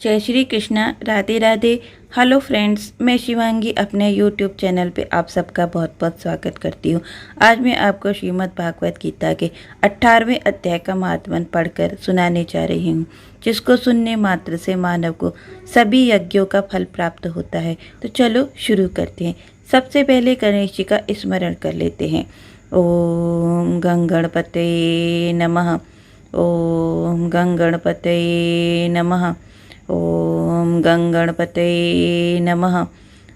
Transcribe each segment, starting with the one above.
जय Shri Krishna, Radhe Radhe. Hello friends, मैं शिवांगी अपने यूट्यूब चैनल पे आप सबका बहुत बहुत स्वागत करती हूँ। आज मैं आपको श्रीमद् भागवत गीता के 18वें अध्याय का महात्म्य पढ़कर सुनाने जा रही हूँ, जिसको सुनने मात्र से मानव को सभी यज्ञों का फल प्राप्त होता है। तो चलो शुरू करते हैं। सबसे पहले गणेश जी का स्मरण कर लेते हैं। ओम गंगणपते नमः। ओम गंगणपते नमः। ओम गंगणपतये नमः।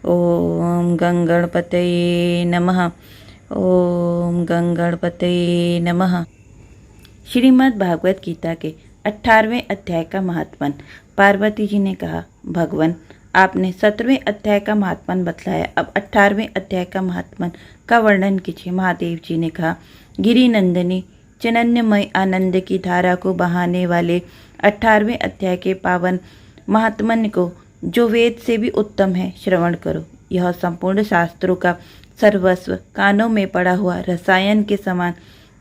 ओम गंगणपतये नमः। ओम गंगणपतये नमः। श्रीमद् भागवत गीता के 18वें अध्याय का महात्म्य। पार्वती जी ने कहा, भगवान आपने 17वें अध्याय का महात्म्य बतलाया, अब 18वें अध्याय का महात्म्य का वर्णन कीजिए। महादेव जी ने कहा, गिरि नंदिनी चैतन्यमय आनंद की धारा को बहाने वाले 18वें अध्याय के पावन महात्म्य को, जो वेद से भी उत्तम है, श्रवण करो। यह संपूर्ण शास्त्रों का सर्वस्व, कानों में पड़ा हुआ रसायन के समान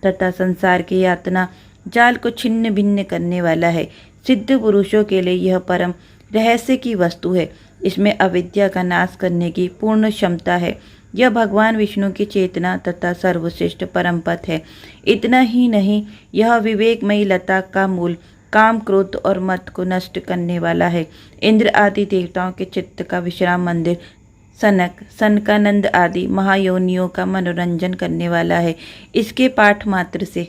तथा संसार की यातना जाल को छिन्न भिन्न करने वाला है। सिद्ध पुरुषों के लिए यह परम रहस्य की वस्तु है। इसमें अविद्या का नाश करने की पूर्ण क्षमता है। यह भगवान विष्णु की चेतना तथा सर्वश्रेष्ठ परम पथ है। इतना ही नहीं, यह विवेकमयी लता का मूल, काम, क्रोध और मत को नष्ट करने वाला है। इंद्र आदि देवताओं के चित्त का विश्राम मंदिर, सनक, सनकानंद आदि महायोनियों का मनोरंजन करने वाला है। इसके पाठ मात्र से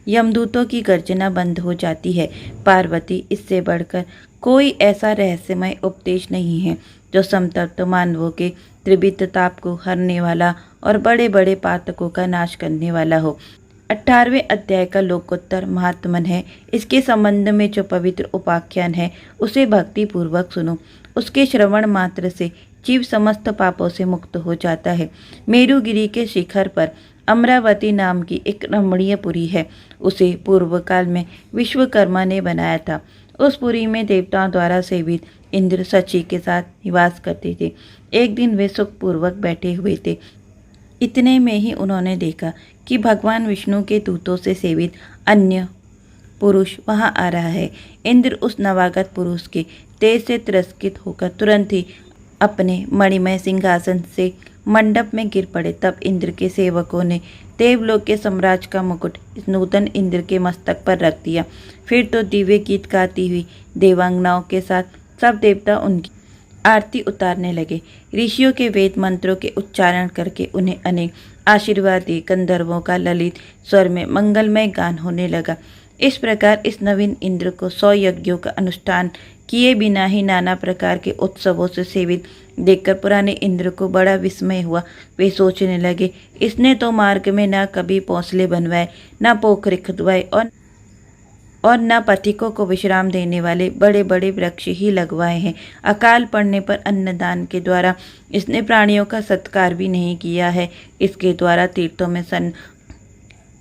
यमदूतों की गर्जना बंद हो जाती है। पार्वती, इससे बढ़कर कोई ऐसा रहस्यमय उपदेश नहीं है जो संतप्त मानवों के त्रिविध ताप को हरने वाला और बड़े बड़े पातकों का नाश करने वाला हो। 18वें अध्याय का लोकोत्तर महात्म्य है। इसके संबंध में जो पवित्र उपाख्यान है, उसे भक्ति पूर्वक सुनो। उसके श्रवण मात्र से जीव समस्त पापों से मुक्त हो जाता है। मेरुगिरी के शिखर पर अमरावती नाम की एक रमणीय पुरी है। उसे पूर्व काल में विश्वकर्मा ने बनाया था। उस पुरी में देवताओं द्वारा सेवित इंद्र सची के साथ निवास करते थे। एक दिन वे सुखपूर्वक बैठे हुए थे। इतने में ही उन्होंने देखा कि भगवान विष्णु के दूतों से सेवित अन्य पुरुष वहां आ रहा है। इंद्र उस नवागत पुरुष के तेज से तिरस्कृत होकर तुरंत ही अपने मणिमय सिंहासन से मंडप में गिर पड़े। तब इंद्र के सेवकों ने देवलोक के सम्राट का मुकुट इस नूतन इंद्र के मस्तक पर रख दिया। फिर तो दिव्य गीत गाती हुई देवांगनाओं के साथ सब देवता उनकी आरती उतारने लगे। ऋषियों के वेद मंत्रों के उच्चारण करके उन्हें अनेक आशीर्वाद दिए। गंधर्वों का ललित स्वर में मंगलमय गान होने लगा। इस प्रकार इस नवीन इंद्र को 100 यज्ञों का अनुष्ठान किए बिना ही नाना प्रकार के उत्सवों से सेवित देखकर पुराने इंद्र को बड़ा विस्मय हुआ। वे सोचने लगे, इसने तो मार्ग में न कभी भोंसले बनवाए, न पोखरे खुदवाए और न पथिकों को विश्राम देने वाले बड़े बड़े वृक्ष ही लगवाए हैं। अकाल पड़ने पर अन्नदान के द्वारा इसने प्राणियों का सत्कार भी नहीं किया है। इसके द्वारा तीर्थों में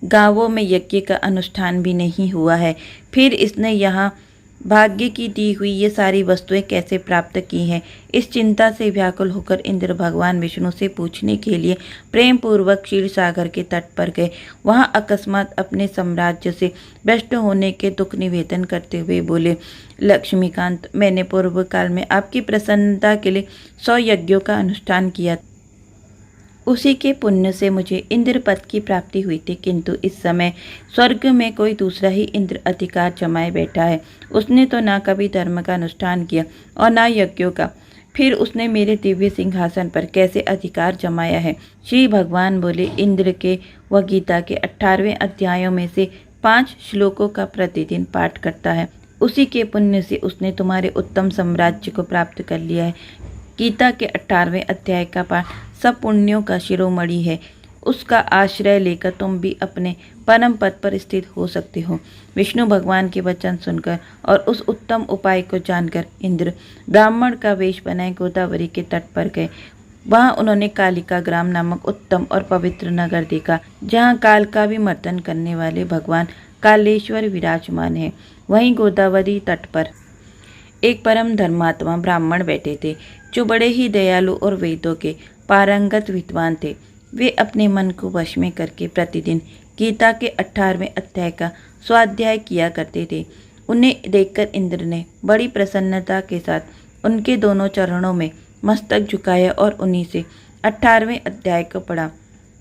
गांवों में यज्ञ का अनुष्ठान भी नहीं हुआ है। फिर इसने यहाँ भाग्य की दी हुई ये सारी वस्तुएं कैसे प्राप्त की हैं? इस चिंता से व्याकुल होकर इंद्र भगवान विष्णु से पूछने के लिए प्रेम पूर्वक क्षीर सागर के तट पर गए। वहां अकस्मात अपने साम्राज्य से भ्रष्ट होने के दुख निवेदन करते हुए बोले, लक्ष्मीकांत, मैंने पूर्व काल में आपकी प्रसन्नता के लिए 100 यज्ञों का अनुष्ठान किया। उसी के पुण्य से मुझे इंद्र पद की प्राप्ति हुई थी, किंतु इस समय स्वर्ग में कोई दूसरा ही इंद्र अधिकार जमाए बैठा है। उसने तो ना कभी धर्म का अनुष्ठान किया और ना यज्ञों का। फिर उसने मेरे दिव्य सिंहासन पर कैसे अधिकार जमाया है? श्री भगवान बोले, इंद्र के व गीता के 18वें अध्यायों में से 5 श्लोकों का प्रतिदिन पाठ करता है। उसी के पुण्य से उसने तुम्हारे उत्तम साम्राज्य को प्राप्त कर लिया है। गीता के 18वें अध्याय का पाठ सब पुण्यों का शिरोमणि है। उसका आश्रय लेकर तुम भी अपने परम पद पर स्थित हो सकते हो। विष्णु भगवान के वचन सुनकर और उस उत्तम उपाय को जानकर इंद्र ब्राह्मण का वेश बनाए गोदावरी के तट पर गए। वहां उन्होंने कालिका ग्राम नामक उत्तम और पवित्र नगर देखा, जहां काल का भी मर्दन करने वाले भगवान कालेश्वर विराजमान है। वहीं गोदावरी तट पर एक परम धर्मात्मा ब्राह्मण बैठे थे, जो बड़े ही दयालु और वेदों के पारंगत विद्वान थे। वे अपने मन को वश में करके प्रतिदिन गीता के 18वें अध्याय का स्वाध्याय किया करते थे। उन्हें देखकर इंद्र ने बड़ी प्रसन्नता के साथ उनके दोनों चरणों में मस्तक झुकाया और उन्हीं से 18वें अध्याय को पढ़ा।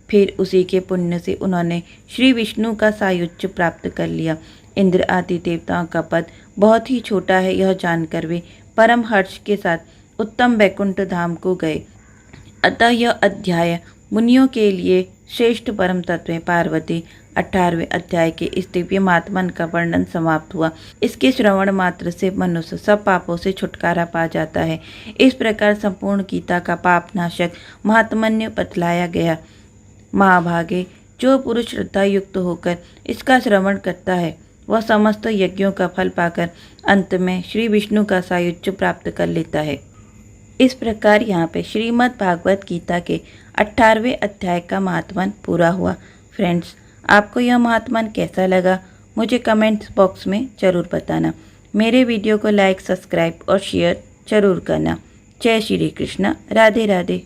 फिर उसी के पुण्य से उन्होंने श्री विष्णु का सायुज्य प्राप्त कर लिया। इंद्र आदि देवताओं का पद बहुत ही छोटा है, यह जानकर वे परम हर्ष के साथ उत्तम वैकुंठ धाम को गए। अतः यह अध्याय मुनियों के लिए श्रेष्ठ परम तत्व है। पार्वती 18वें अध्याय के इस दिव्य महात्मन का वर्णन समाप्त हुआ। इसके श्रवण मात्र से मनुष्य सब पापों से छुटकारा पा जाता है। इस प्रकार संपूर्ण गीता का पापनाशक महात्मन्य बतलाया गया। महाभागे, जो पुरुष श्रद्धा युक्त होकर इसका श्रवण करता है वह समस्त यज्ञों का फल पाकर अंत में श्री विष्णु का सायुज्य प्राप्त कर लेता है। इस प्रकार यहाँ पे श्रीमद् भागवत गीता के 18वें अध्याय का महात्मन पूरा हुआ। फ्रेंड्स, आपको यह महात्मन कैसा लगा मुझे कमेंट्स बॉक्स में ज़रूर बताना। मेरे वीडियो को लाइक, सब्सक्राइब और शेयर ज़रूर करना। जय श्री कृष्ण, राधे राधे।